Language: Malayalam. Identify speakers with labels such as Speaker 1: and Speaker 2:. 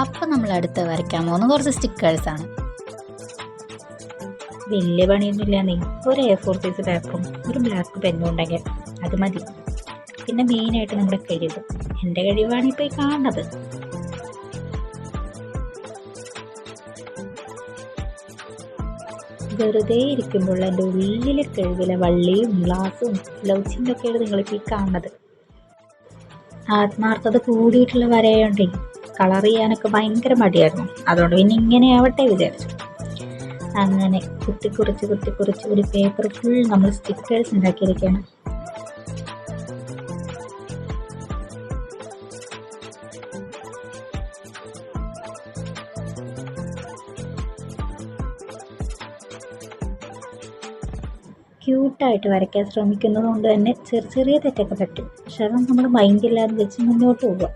Speaker 1: അപ്പം നമ്മൾ അടുത്ത് വരയ്ക്കാൻ പോകുന്ന കുറച്ച് സ്റ്റിക്കേഴ്സാണ്.
Speaker 2: വലിയ പണിയൊന്നുമില്ലാന്നേ, ഒരു A4 സൈസ് പേപ്പറും ഒരു ബ്ലാക്ക് പെന്നും ഉണ്ടെങ്കിൽ അത് മതി. പിന്നെ മെയിനായിട്ട് നമ്മുടെ കഴിവ്, എൻ്റെ കഴിവാണ് ഇപ്പോൾ ഈ കാണുന്നത്. വെറുതെ ഇരിക്കുമ്പോൾ എൻ്റെ ഉള്ളിലെ കഴിവിലെ വള്ളിയും ഗ്ലാസും ബ്ലൗസിൻ്റെ ഒക്കെയാണ് നിങ്ങളിപ്പോൾ ഈ കാണുന്നത്. ആത്മാർത്ഥത കൂടിയിട്ടുള്ള വരയുണ്ടേ, കളർ ചെയ്യാനൊക്കെ ഭയങ്കര മടിയായിരുന്നു. അതുകൊണ്ട് പിന്നെ ഇങ്ങനെ ആവട്ടെ വിചാരിച്ചു. അങ്ങനെ കുത്തിക്കുറിച്ച് ഒരു പേപ്പർ ഫുൾ നമ്മൾ സ്റ്റിക്കേഴ്സ് ഉണ്ടാക്കിയിരിക്കുകയാണ്. ക്യൂട്ടായിട്ട് വരയ്ക്കാൻ ശ്രമിക്കുന്നത് കൊണ്ട് തന്നെ ചെറിയ തെറ്റൊക്കെ പറ്റും. പക്ഷെ അത് നമ്മൾ മൈൻഡില്ലാതെ വെച്ച് മുന്നോട്ട് പോവുക.